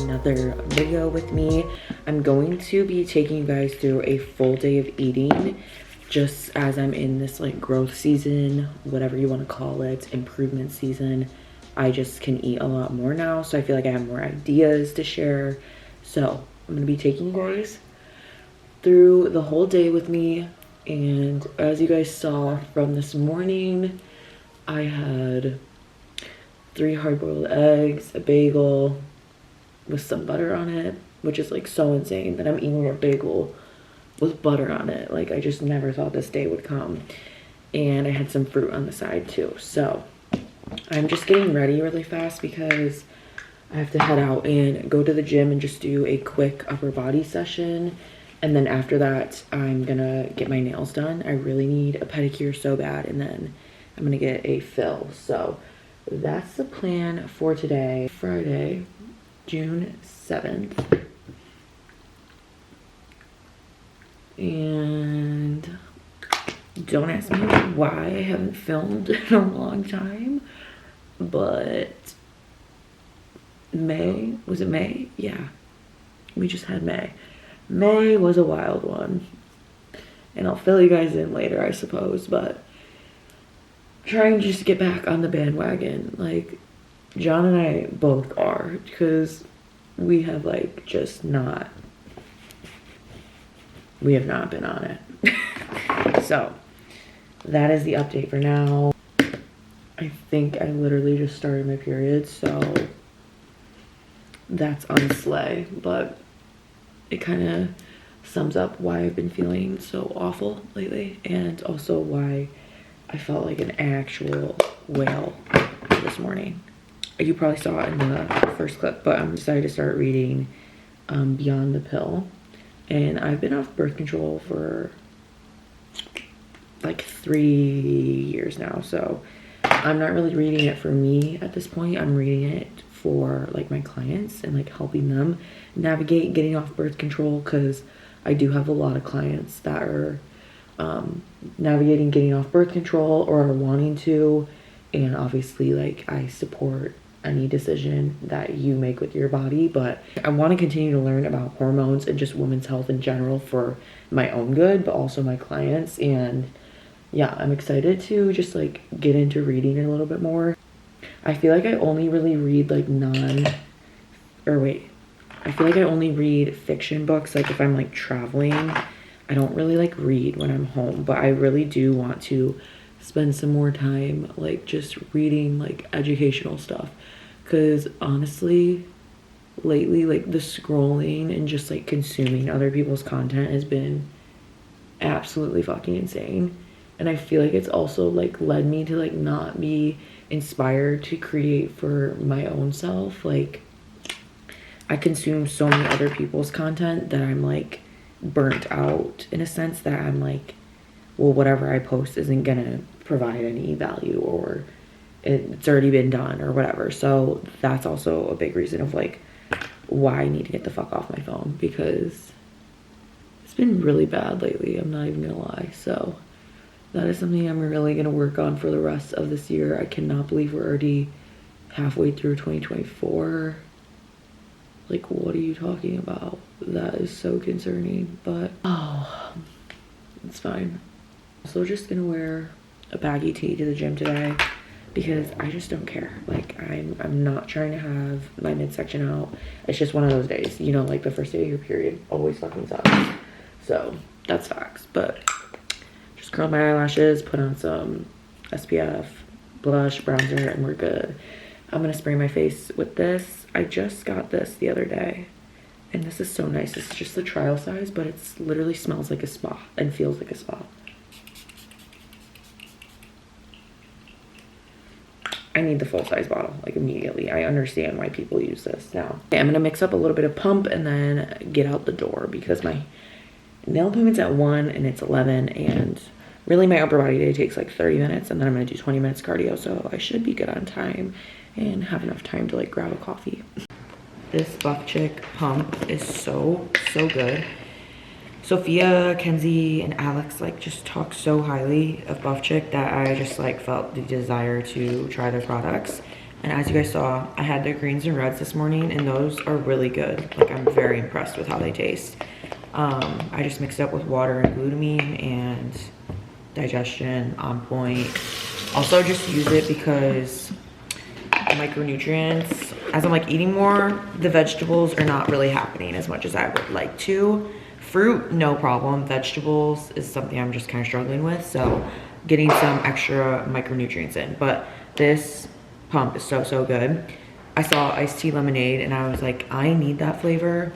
another video with me. I'm going to be taking you guys through a full day of eating, just as I'm in this like growth season, whatever you want to call it, improvement season. I just can eat a lot more now, so I feel like I have more ideas to share. So I'm gonna be taking you guys through the whole day with me. And as you guys saw from this morning, I had 3 hard-boiled eggs, a bagel with some butter on it, which is like so insane that I'm eating a bagel with butter on it. Like, I just never thought this day would come. And I had some fruit on the side too. So I'm just getting ready really fast because I have to head out and go to the gym and just do a quick upper body session. And then after that, I'm gonna get my nails done. I really need a pedicure so bad. And then I'm gonna get a fill. So that's the plan for today, Friday, June 7th. And don't ask me why I haven't filmed in a long time, but May, was it May? Yeah, we just had May. May was a wild one, and I'll fill you guys in later, I suppose, but trying just to get back on the bandwagon. Like, John and I both are, because we have like just not, we have not been on it. So that is the update for now. I think I literally just started my period, so that's on slay, but it kind of sums up why I've been feeling so awful lately, and also why I felt like an actual whale this morning. You probably saw it in the first clip, but I'm decided to start reading Beyond the Pill. And I've been off birth control for like 3 years now, so I'm not really reading it for me at this point. I'm reading it for like my clients and like helping them navigate getting off birth control, because I do have a lot of clients that are navigating getting off birth control or are wanting to. And obviously, like, I support any decision that you make with your body, but I want to continue to learn about hormones and just women's health in general for my own good, but also my clients. And yeah, I'm excited to just like get into reading it a little bit more. I feel like I only really read like I feel like I only read fiction books like if I'm like traveling. I don't really like read when I'm home, but I really do want to spend some more time like just reading like educational stuff, because honestly lately, like, the scrolling and just like consuming other people's content has been absolutely fucking insane. And I feel like it's also like led me to like not be inspired to create for my own self. Like, I consume so many other people's content that I'm like burnt out in a sense, that I'm like, well, whatever I post isn't gonna provide any value, or it's already been done or whatever. So that's also a big reason of like why I need to get the fuck off my phone, because it's been really bad lately, I'm not even gonna lie. So that is something I'm really gonna work on for the rest of this year. I cannot believe we're already halfway through 2024. Like, what are you talking about? That is so concerning, but oh, it's fine. Also just gonna wear a baggy tee to the gym today because I just don't care. Like, I'm not trying to have my midsection out. It's just one of those days, you know, like the first day of your period always fucking sucks. So that's facts. But just curl my eyelashes, put on some SPF, blush, bronzer, and we're good. I'm gonna spray my face with this. I just got this the other day, and this is so nice. It's just the trial size, but it's literally smells like a spa and feels like a spa. I need the full size bottle, like, immediately. I understand why people use this now. Okay, I'm gonna mix up a little bit of pump and then get out the door, because my nail appointment's at 1 and it's 11, and really my upper body day takes like 30 minutes, and then I'm gonna do 20 minutes cardio, so I should be good on time and have enough time to like grab a coffee. This Buff Chick pump is so good. Sophia, Kenzie, and Alex like just talk so highly of Buff Chick that I just like felt the desire to try their products. And as you guys saw, I had their greens and reds this morning, and those are really good. Like, I'm very impressed with how they taste. I just mixed it up with water and glutamine, and digestion on point. Also just use it because micronutrients, as I'm like eating more, the vegetables are not really happening as much as I would like to. Fruit, no problem. Vegetables is something I'm just kind of struggling with, so getting some extra micronutrients in. But this pump is so good. I saw iced tea lemonade and I was like, I need that flavor,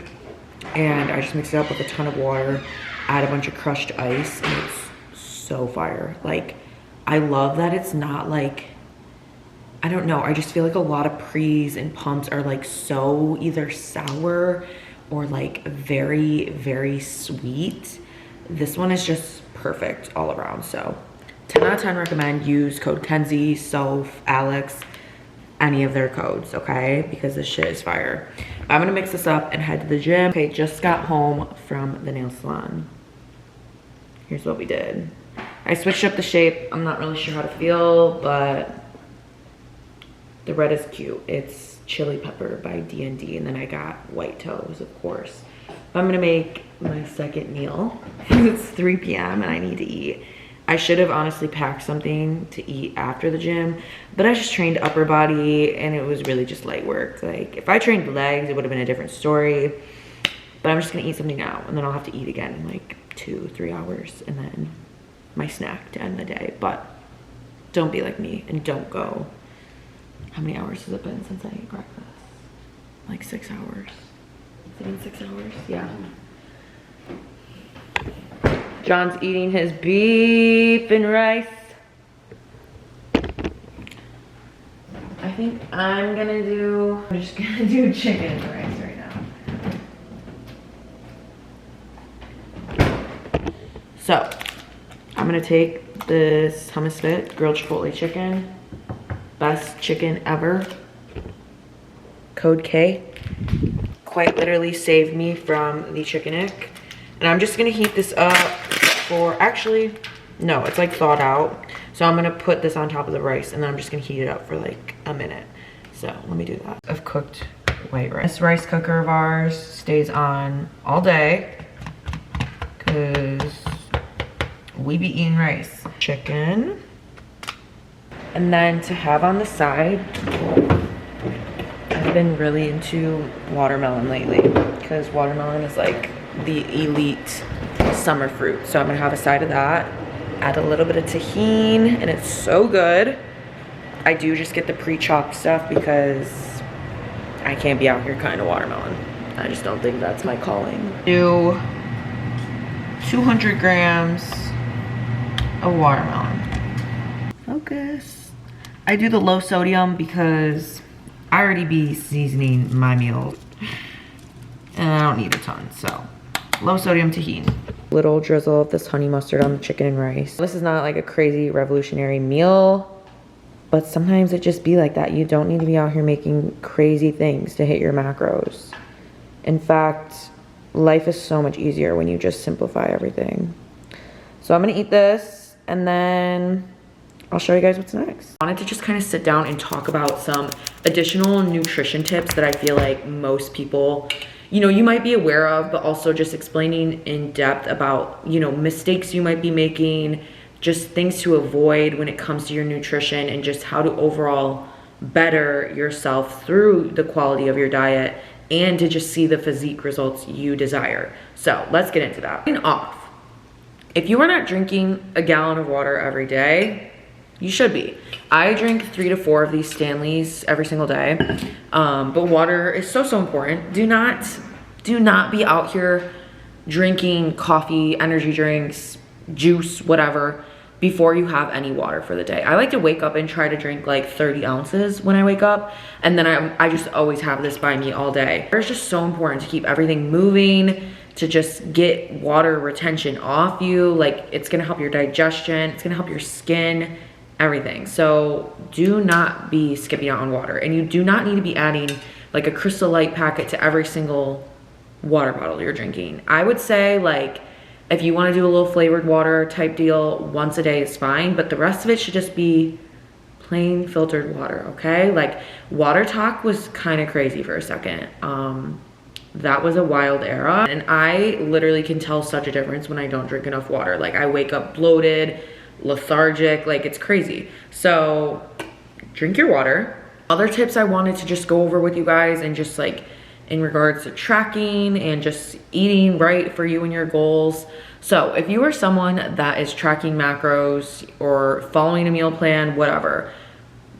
and I just mixed it up with a ton of water, add a bunch of crushed ice, and it's so fire. Like, I love that it's not like, I don't know, I just feel like a lot of pre's and pumps are like so either sour or like very sweet. This one is just perfect all around. So 10 out of 10 recommend. Use code Kenzie, Soph, Alex, any of their codes, okay? Because this shit is fire. I'm gonna mix this up and head to the gym. Okay, just got home from the nail salon. Here's what we did. I switched up the shape. I'm not really sure how to feel, but the red is cute. It's Chili Pepper by D&D, and then I got white toes, of course. I'm gonna make my second meal. It's 3 p.m. and I need to eat. I should have honestly packed something to eat after the gym, but I just trained upper body and it was really just light work. Like, if I trained legs, it would have been a different story, but I'm just gonna eat something now, and then I'll have to eat again in like 2-3 hours, and then my snack to end the day. But don't be like me and don't go. How many hours has it been since I ate breakfast? Like 6 hours. Has it been 6 hours? Yeah. John's eating his beef and rice. I think I'm just gonna do chicken and rice right now. So, I'm gonna take this hummus fit grilled chipotle chicken. Best chicken ever. Code K. Quite literally saved me from the chicken ick. And I'm just gonna heat this up for, actually, no, it's like thawed out. So I'm gonna put this on top of the rice, and then I'm just gonna heat it up for like a minute. So let me do that. I've cooked white rice. This rice cooker of ours stays on all day because we be eating rice. Chicken. And then to have on the side, I've been really into watermelon lately because watermelon is like the elite summer fruit. So I'm gonna have a side of that, add a little bit of tahini, and it's so good. I do just get the pre-chopped stuff because I can't be out here cutting a watermelon. I just don't think that's my calling. Do 200 grams of watermelon. Focus. I do the low sodium because I already be seasoning my meals and I don't need a ton, so low sodium tahini. Little drizzle of this honey mustard on the chicken and rice. This is not like a crazy revolutionary meal, but sometimes it just be like that. You don't need to be out here making crazy things to hit your macros. In fact, life is so much easier when you just simplify everything. So I'm gonna eat this and then I'll show you guys what's next. I wanted to just kind of sit down and talk about some additional nutrition tips that I feel like most people, you know, you might be aware of, but also just explaining in depth about, you know, mistakes you might be making, just things to avoid when it comes to your nutrition, and just how to overall better yourself through the quality of your diet and to just see the physique results you desire. So let's get into that. Off. If you are not drinking a gallon of water every day, you should be. I drink 3 to 4 of these Stanleys every single day. But water is so important. Do not be out here drinking coffee, energy drinks, juice, whatever, before you have any water for the day. I like to wake up and try to drink like 30 ounces when I wake up. And then I just always have this by me all day. It's just so important to keep everything moving, to just get water retention off you. Like, it's gonna help your digestion, it's gonna help your skin, everything. So do not be skipping out on water, and you do not need to be adding like a Crystal Light packet to every single water bottle you're drinking. I would say, like, if you want to do a little flavored water type deal, once a day is fine, but the rest of it should just be plain filtered water, okay? Like water talk was kind of crazy for a second. That was a wild era, and I literally can tell such a difference when I don't drink enough water. Like I wake up bloated, lethargic, like it's crazy. So drink your water. Other tips I wanted to just go over with you guys, and just like in regards to tracking and just eating right for you and your goals. So if you are someone that is tracking macros or following a meal plan, whatever,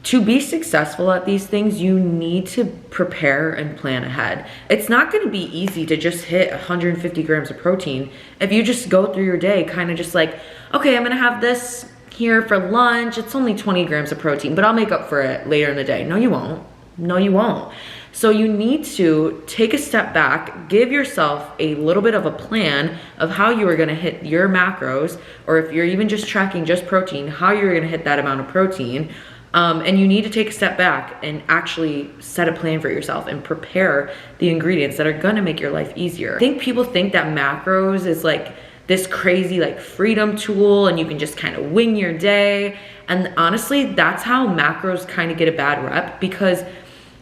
to be successful at these things, you need to prepare and plan ahead. It's not going to be easy to just hit 150 grams of protein if you just go through your day kind of just like, okay, I'm going to have this here for lunch. It's only 20 grams of protein, but I'll make up for it later in the day. No, you won't. No, you won't. So you need to take a step back, give yourself a little bit of a plan of how you are going to hit your macros, or if you're even just tracking just protein, how you're going to hit that amount of protein. And you need to take a step back and actually set a plan for yourself and prepare the ingredients that are gonna make your life easier. I think people think that macros is like this crazy like freedom tool and you can just kind of wing your day. And honestly, that's how macros kind of get a bad rep, because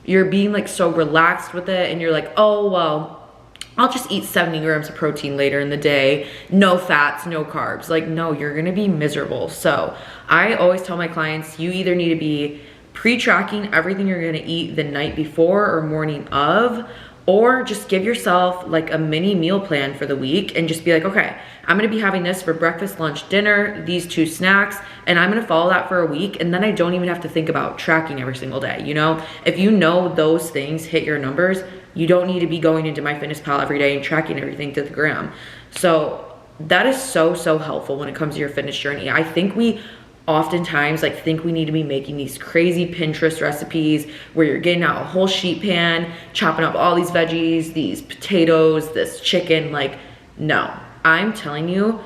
you're being like so relaxed with it and you're like, oh, well, I'll just eat 70 grams of protein later in the day, no fats, no carbs. Like, no, you're gonna be miserable. So I always tell my clients, you either need to be pre-tracking everything you're gonna eat the night before or morning of, or just give yourself like a mini meal plan for the week and just be like, okay, I'm gonna be having this for breakfast, lunch, dinner, these 2 snacks, and I'm gonna follow that for a week, and then I don't even have to think about tracking every single day, you know? If you know those things hit your numbers, you don't need to be going into MyFitnessPal every day and tracking everything to the gram. So that is so, so helpful when it comes to your fitness journey. I think we oftentimes like think we need to be making these crazy Pinterest recipes where you're getting out a whole sheet pan, chopping up all these veggies, these potatoes, this chicken. Like, no, I'm telling you,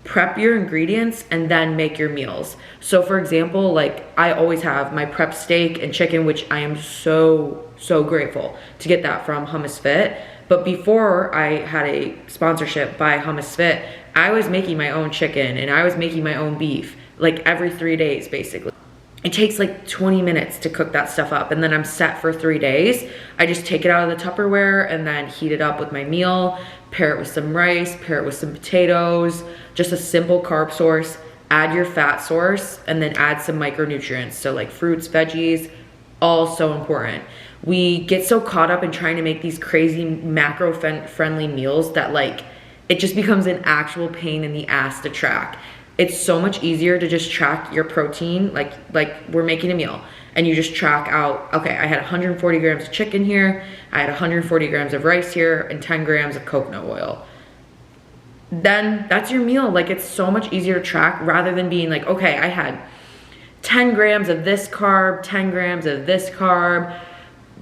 prep your ingredients and then make your meals. So for example, like I always have my prep steak and chicken, which I am so grateful to get that from Hummus Fit. But before I had a sponsorship by Hummus Fit, I was making my own chicken and I was making my own beef like every 3 days basically. It takes like 20 minutes to cook that stuff up and then I'm set for 3 days. I just take it out of the Tupperware and then heat it up with my meal, pair it with some rice, pair it with some potatoes, just a simple carb source, add your fat source, and then add some micronutrients. So like fruits, veggies, all so important. We get so caught up in trying to make these crazy macro friendly meals that like it just becomes an actual pain in the ass to track. It's so much easier to just track your protein, like we're making a meal and you just track out, okay, I had 140 grams of chicken here, I had 140 grams of rice here, and 10 grams of coconut oil. Then that's your meal. Like it's so much easier to track rather than being like, okay, I had 10 grams of this carb, 10 grams of this carb,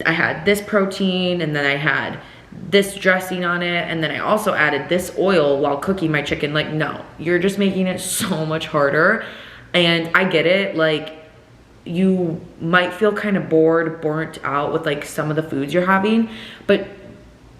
I had this protein, and then I had this dressing on it, and then I also added this oil while cooking my chicken. Like, no, you're just making it so much harder. And I get it, like you might feel kind of bored, burnt out with like some of the foods you're having, but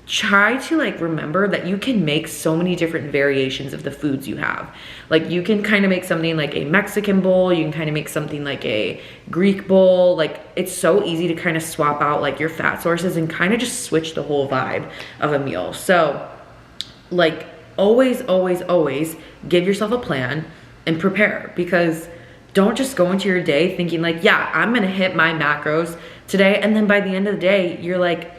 try to like remember that you can make so many different variations of the foods you have. Like you can kind of make something like a Mexican bowl, you can kind of make something like a Greek bowl. Like it's so easy to kind of swap out like your fat sources and kind of just switch the whole vibe of a meal. So like always give yourself a plan and prepare, because don't just go into your day thinking like, yeah, I'm gonna hit my macros today, and then by the end of the day you're like,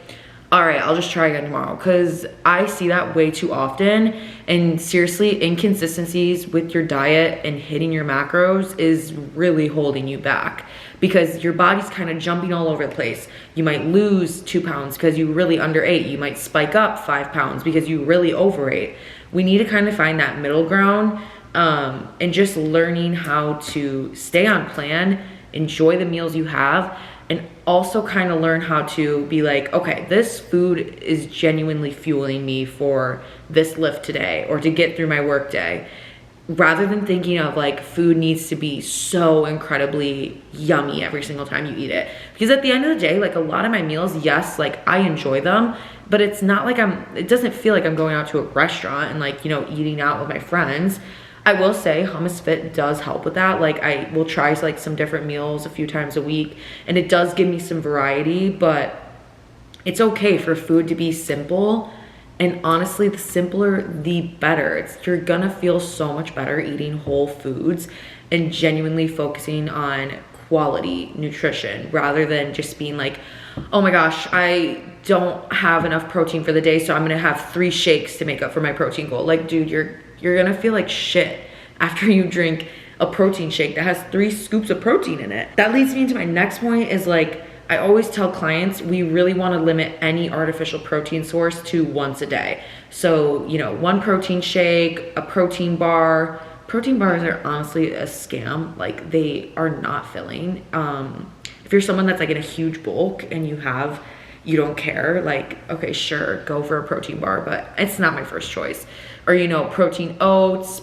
all right, I'll just try again tomorrow. Because I see that way too often. And seriously, inconsistencies with your diet and hitting your macros is really holding you back, because your body's kind of jumping all over the place. You might lose 2 pounds because you really underate. You might spike up 5 pounds because you really overate. We need to kind of find that middle ground, and just learning how to stay on plan, enjoy the meals you have, and also kind of learn how to be like, okay, this food is genuinely fueling me for this lift today or to get through my work day, rather than thinking of like food needs to be so incredibly yummy every single time you eat it. Because at the end of the day, like a lot of my meals, yes, like I enjoy them, but it's not like it doesn't feel like I'm going out to a restaurant and like, you know, eating out with my friends. I will say Hummus Fit does help with that. Like I will try like some different meals a few times a week, and it does give me some variety, but it's okay for food to be simple. And honestly, the simpler, the better. You're gonna feel so much better eating whole foods and genuinely focusing on quality nutrition rather than just being like, oh my gosh, I don't have enough protein for the day, so I'm gonna have 3 shakes to make up for my protein goal. Like, dude, you're gonna feel like shit after you drink a protein shake that has 3 scoops of protein in it. That leads me into my next point is like, I always tell clients we really want to limit any artificial protein source to once a day. So, you know, 1 protein shake, a protein bar. Protein bars are honestly a scam. Like they are not filling. If you're someone that's like in a huge bulk and you don't care, like, okay, sure, go for a protein bar, but it's not my first choice. Or, you know, protein oats,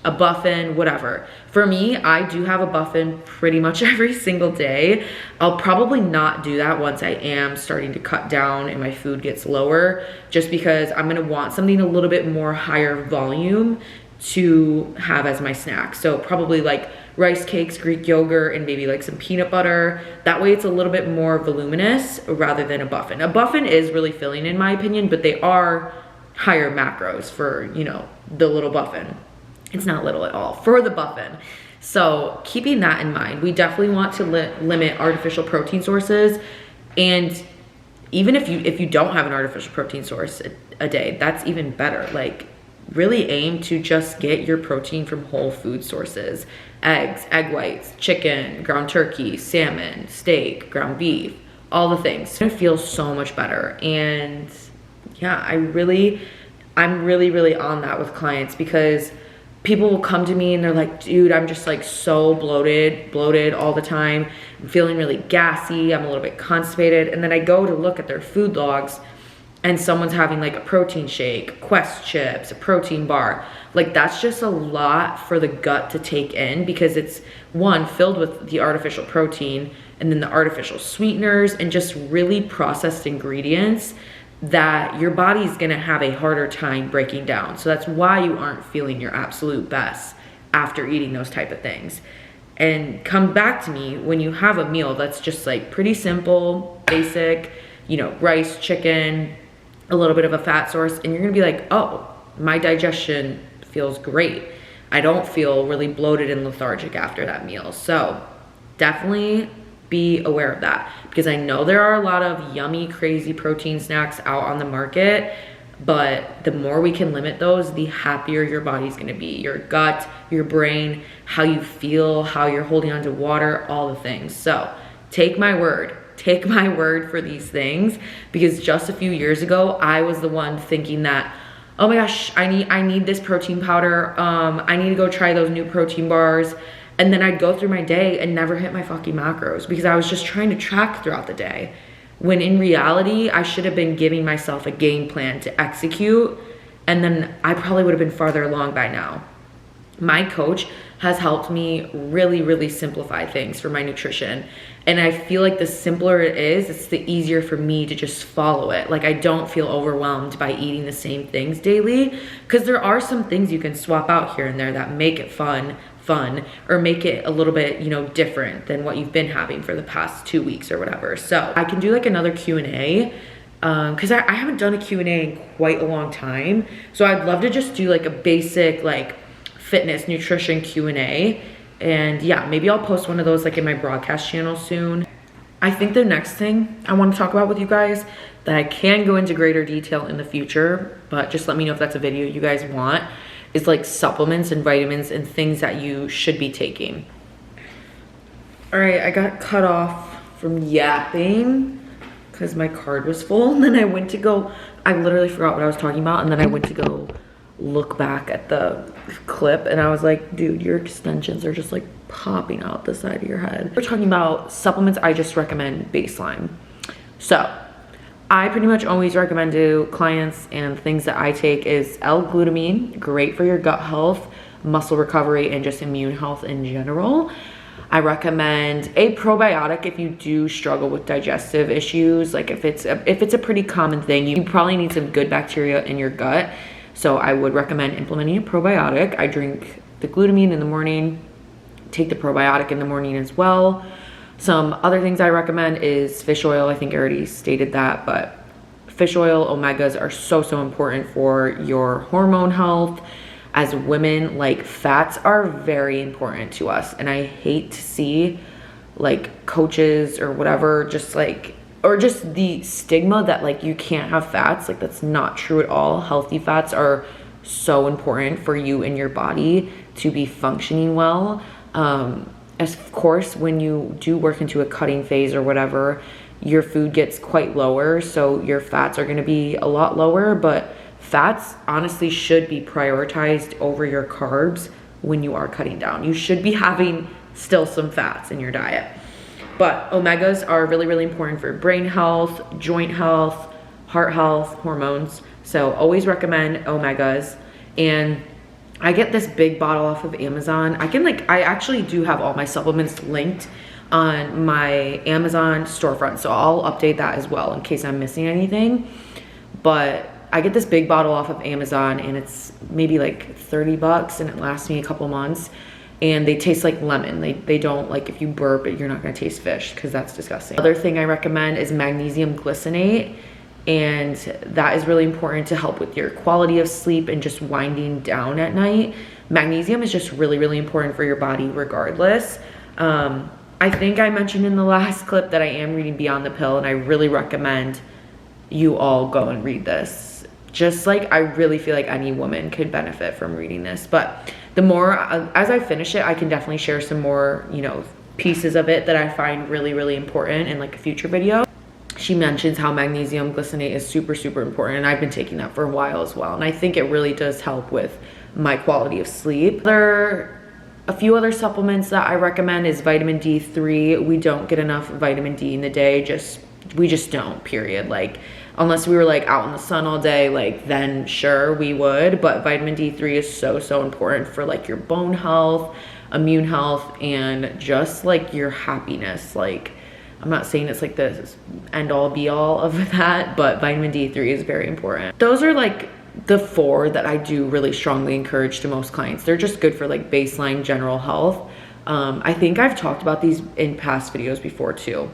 a Buffin, whatever. For me, I do have a Buffin pretty much every single day. I'll probably not do that once I am starting to cut down and my food gets lower, just because I'm gonna want something a little bit more higher volume to have as my snack. So probably like rice cakes, Greek yogurt, and maybe like some peanut butter. That way it's a little bit more voluminous rather than a Buffin. A Buffin is really filling in my opinion, but they are higher macros for, you know, the little Buffin. It's not little at all for the Buffin. So keeping that in mind, we definitely want to limit artificial protein sources. And even if you don't have an artificial protein source a day, that's even better. Like really aim to just get your protein from whole food sources: eggs, egg whites, chicken, ground turkey, salmon, steak, ground beef, all the things. It's gonna feel so much better. And yeah, I'm really on that with clients, because people will come to me and they're like, dude, I'm just like so bloated all the time. I'm feeling really gassy. I'm a little bit constipated. And then I go to look at their food logs and someone's having like a protein shake, Quest chips, a protein bar. Like that's just a lot for the gut to take in, because it's one, filled with the artificial protein and then the artificial sweeteners and just really processed ingredients that your body's gonna have a harder time breaking down. So that's why you aren't feeling your absolute best after eating those type of things. And come back to me when you have a meal that's just like pretty simple, basic, you know, rice, chicken, a little bit of a fat source, and you're gonna be like, oh, my digestion feels great. I don't feel really bloated and lethargic after that meal. So definitely be aware of that, because I know there are a lot of yummy, crazy protein snacks out on the market, but the more we can limit those, the happier your body's gonna be. Your gut, your brain, how you feel, how you're holding on to water, all the things. So take my word for these things, because just a few years ago, I was the one thinking that, oh my gosh, I need this protein powder. I need to go try those new protein bars. And then I'd go through my day and never hit my fucking macros because I was just trying to track throughout the day. When in reality, I should have been giving myself a game plan to execute, and then I probably would have been farther along by now. My coach has helped me really simplify things for my nutrition. And I feel like the simpler it is, it's the easier for me to just follow it. Like I don't feel overwhelmed by eating the same things daily, because there are some things you can swap out here and there that make it fun, or make it a little bit, you know, different than what you've been having for the past 2 weeks or whatever. So I can do like another Q&A, because I haven't done a Q&A in quite a long time. So I'd love to just do like a basic like fitness nutrition Q&A, and yeah, maybe I'll post one of those like in my broadcast channel soon. I think the next thing I want to talk about with you guys that I can go into greater detail in the future, but just let me know if that's a video you guys want, is like supplements and vitamins and things that you should be taking. All right, I got cut off from yapping because my card was full, and then I went to go, I literally forgot what I was talking about, and then I went to go look back at the clip, and I was like, dude, your extensions are just like popping out the side of your head. We're talking about supplements I just recommend baseline. So I pretty much always recommend to clients, and things that I take is L-glutamine, great for your gut health, muscle recovery, and just immune health in general. I recommend a probiotic if you do struggle with digestive issues. Like if it's a pretty common thing, you probably need some good bacteria in your gut. So I would recommend implementing a probiotic. I drink the glutamine in the morning. Take the probiotic in the morning as well. Some other things I recommend is fish oil. I think I already stated that, but fish oil, omegas are so important for your hormone health. As women, like, fats are very important to us, and I hate to see like coaches or whatever just like, or just the stigma that like you can't have fats. Like, that's not true at all. Healthy fats are so important for you and your body to be functioning well. As of course, when you do work into a cutting phase or whatever, your food gets quite lower, so your fats are going to be a lot lower, but fats honestly should be prioritized over your carbs when you are cutting down. You should be having still some fats in your diet. But omegas are really important for brain health, joint health, heart health, hormones. So always recommend omegas. And I get this big bottle off of Amazon. I actually do have all my supplements linked on my Amazon storefront, so I'll update that as well in case I'm missing anything. But I get this big bottle off of Amazon, and it's maybe like 30 bucks, and it lasts me a couple months. And they taste like lemon. They don't, like, if you burp it, you're not gonna taste fish, because that's disgusting. Other thing I recommend is magnesium glycinate, and that is really important to help with your quality of sleep and just winding down at night. Magnesium is just really important for your body regardless. I think I mentioned in the last clip that I am reading Beyond the Pill, and I really recommend you all go and read this. Just like, I really feel like any woman could benefit from reading this. But the more, as I finish it, I can definitely share some more, you know, pieces of it that I find really important in like a future video. She mentions how magnesium glycinate is super important, and I've been taking that for a while as well. And I think it really does help with my quality of sleep. A few other supplements that I recommend is vitamin D3. We don't get enough vitamin D in the day. We just don't, period. Like, unless we were like out in the sun all day, like then sure we would. But vitamin D3 is so important for like your bone health, immune health, and just like your happiness. Like, I'm not saying it's like the end all be all of that, but vitamin D3 is very important. Those are like the 4 that I do really strongly encourage to most clients. They're just good for like baseline general health. I think I've talked about these in past videos before too.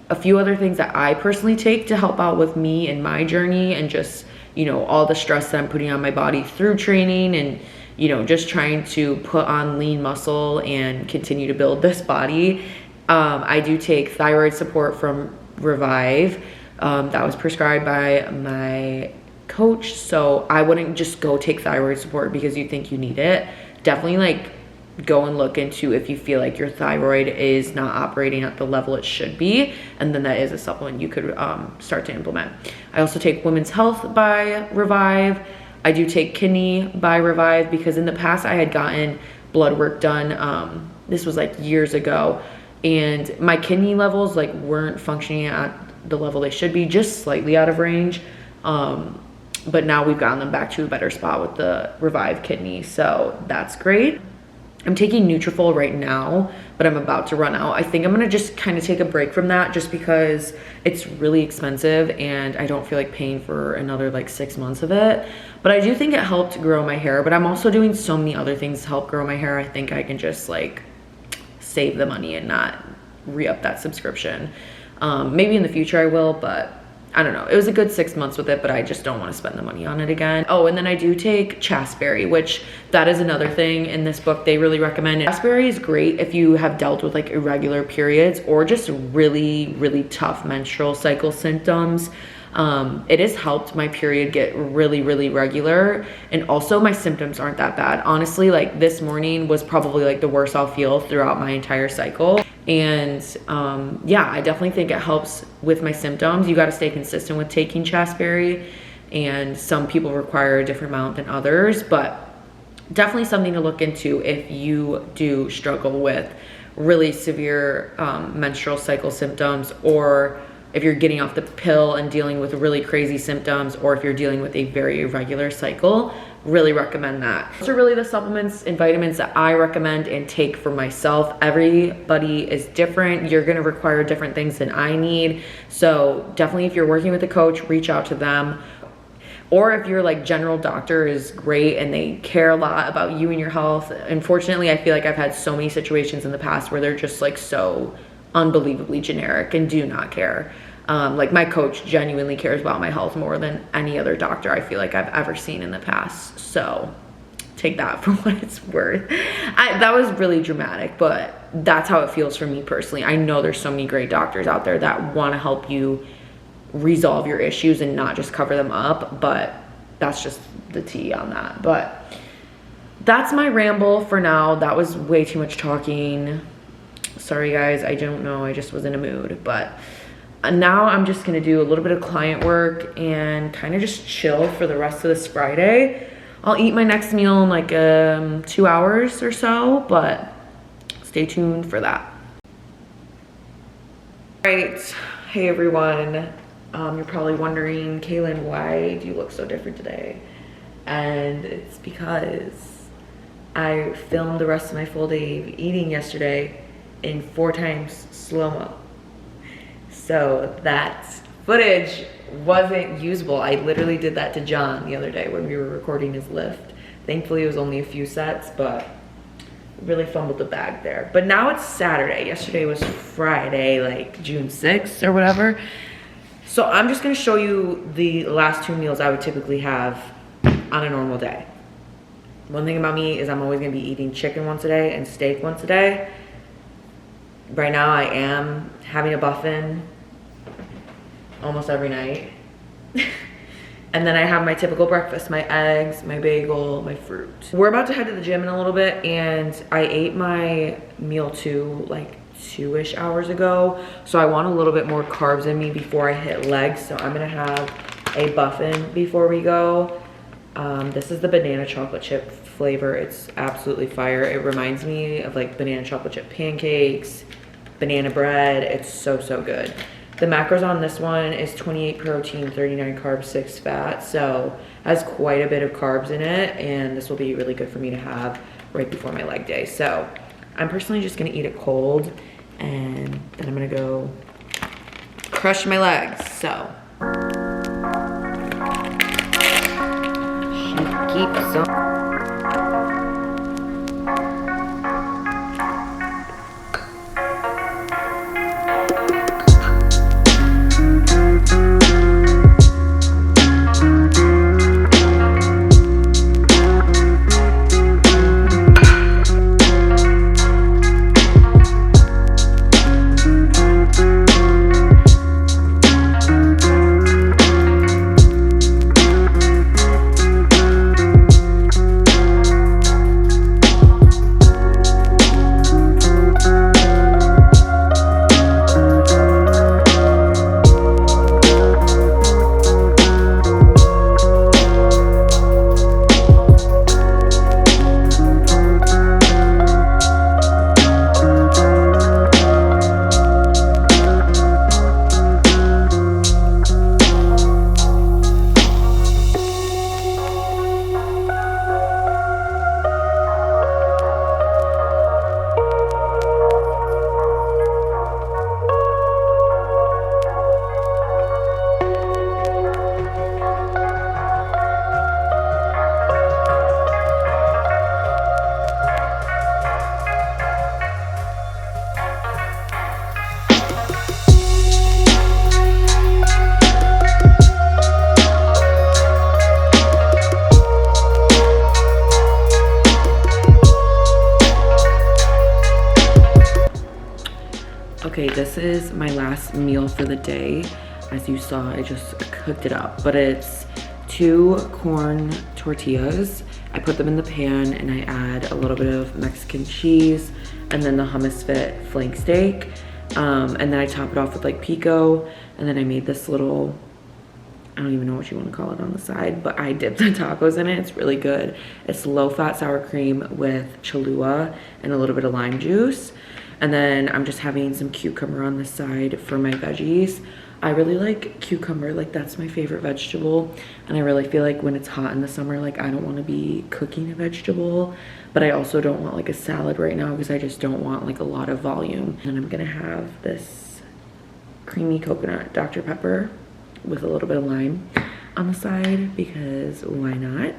A few other things that I personally take to help out with me and my journey, and just, you know, all the stress that I'm putting on my body through training, and, you know, just trying to put on lean muscle and continue to build this body. I do take thyroid support from Revive. That was prescribed by my coach, so I wouldn't just go take thyroid support because you think you need it. Definitely like go and look into if you feel like your thyroid is not operating at the level it should be, and then that is a supplement you could start to implement. I also take Women's Health by Revive. I do take Kidney by Revive because in the past I had gotten blood work done. This was like years ago, and my kidney levels like weren't functioning at the level they should be, just slightly out of range. But now we've gotten them back to a better spot with the Revive Kidney, so that's great. I'm taking Nutrafol right now, but I'm about to run out. I think I'm gonna just kind of take a break from that just because it's really expensive and I don't feel like paying for another like 6 months of it. But I do think it helped grow my hair, but I'm also doing so many other things to help grow my hair. I think I can just like save the money and not re-up that subscription. Maybe in the future I will, but I don't know. It was a good 6 months with it, but I just don't want to spend the money on it again. Oh, and then I do take Chasteberry, which that is another thing in this book they really recommend. Chasteberry is great if you have dealt with like irregular periods or just really tough menstrual cycle symptoms. It has helped my period get really regular, and also my symptoms aren't that bad. Honestly, like this morning was probably like the worst I'll feel throughout my entire cycle. And yeah, I definitely think it helps with my symptoms. You got to stay consistent with taking Chasteberry, and some people require a different amount than others, but definitely something to look into if you do struggle with really severe menstrual cycle symptoms, or if you're getting off the pill and dealing with really crazy symptoms, or if you're dealing with a very irregular cycle. Really recommend that. Those are really the supplements and vitamins that I recommend and take for myself. Everybody is different. You're gonna require different things than I need. So definitely if you're working with a coach, reach out to them. or if your like general doctor is great and they care a lot about you and your health. Unfortunately, I feel like I've had so many situations in the past where they're just like so unbelievably generic and do not care. Like my coach genuinely cares about my health more than any other doctor I feel like I've ever seen in the past. So take that for what it's worth. That was really dramatic, but that's how it feels for me personally. I know there's so many great doctors out there that want to help you resolve your issues and not just cover them up, but that's just the tea on that. But that's my ramble for now. That was way too much talking. Sorry guys, I don't know, I just was in a mood. But now I'm just gonna do a little bit of client work and kind of just chill for the rest of this Friday. I'll eat my next meal in like 2 hours or so, but stay tuned for that. All right, hey everyone. You're probably wondering, Kaylin, why do you look so different today? And it's because I filmed the rest of my full day of eating yesterday in 4 times slow-mo. So that footage wasn't usable. I literally did that to John the other day when we were recording his lift. Thankfully it was only a few sets, but really fumbled the bag there. But now it's Saturday. Yesterday was Friday, like June 6th or whatever. So I'm just gonna show you the last 2 meals I would typically have on a normal day. One thing about me is I'm always gonna be eating chicken once a day and steak once a day. Right now I am having a buffin almost every night. And then I have my typical breakfast, my eggs, my bagel, my fruit. We're about to head to the gym in a little bit, and I ate my meal too like 2-ish hours ago. So I want a little bit more carbs in me before I hit legs. So I'm gonna have a buffin before we go. This is the banana chocolate chip flavor. It's absolutely fire. It reminds me of like banana chocolate chip pancakes, banana bread. It's so, so good. The macros on this one is 28 protein, 39 carbs, 6 fat. So it has quite a bit of carbs in it, and this will be really good for me to have right before my leg day. So I'm personally just gonna eat it cold, and then I'm gonna go crush my legs. So she keeps on. Okay, this is my last meal for the day. As you saw, I just cooked it up, but it's 2 corn tortillas. I put them in the pan and I add a little bit of Mexican cheese and then the hummus fit flank steak. And then I top it off with like pico, and then I made this little, I don't even know what you want to call it on the side, but I dipped the tacos in it. It's really good. It's low-fat sour cream with Cholula and a little bit of lime juice. And then I'm just having some cucumber on the side for my veggies. I really like cucumber, like that's my favorite vegetable. And I really feel like when it's hot in the summer, like I don't want to be cooking a vegetable, but I also don't want like a salad right now because I just don't want like a lot of volume. And I'm gonna have this creamy coconut Dr. Pepper with a little bit of lime. on the side because why not?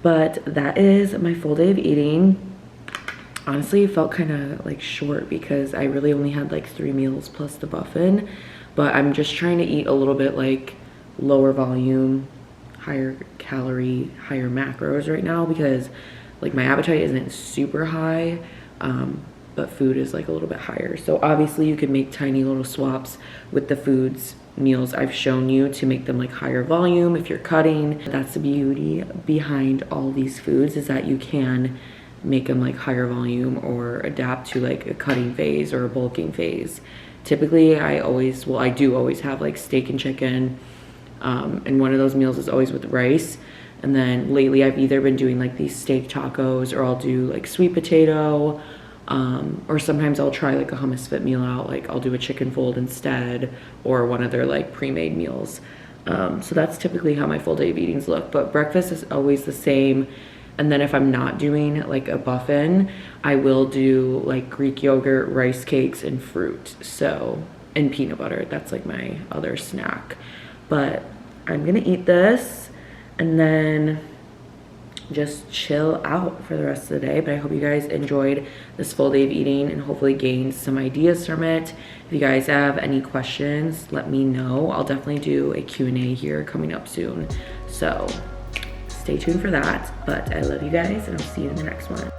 But that is my full day of eating. Honestly, it felt kind of like short because I really only had like 3 meals plus the muffin, but I'm just trying to eat a little bit like lower volume, higher calorie, higher macros right now because like my appetite isn't super high, but food is like a little bit higher. So obviously you can make tiny little swaps with the foods meals I've shown you to make them like higher volume if you're cutting. That's the beauty behind all these foods, is that you can make them like higher volume or adapt to like a cutting phase or a bulking phase. Typically I do always have like steak and chicken, and one of those meals is always with rice. And then lately I've either been doing like these steak tacos, or I'll do like sweet potato, or sometimes I'll try like a hummus fit meal out, like I'll do a chicken fold instead, or one of their like pre-made meals. So that's typically how my full day of eatings look, but breakfast is always the same. And then if I'm not doing like a muffin, I will do like Greek yogurt, rice cakes, and fruit. So, and peanut butter, that's like my other snack. But I'm gonna eat this and then just chill out for the rest of the day. But I hope you guys enjoyed this full day of eating and hopefully gained some ideas from it. If you guys have any questions, let me know. I'll definitely do a Q&A here coming up soon. So stay tuned for that. But I love you guys and I'll see you in the next one.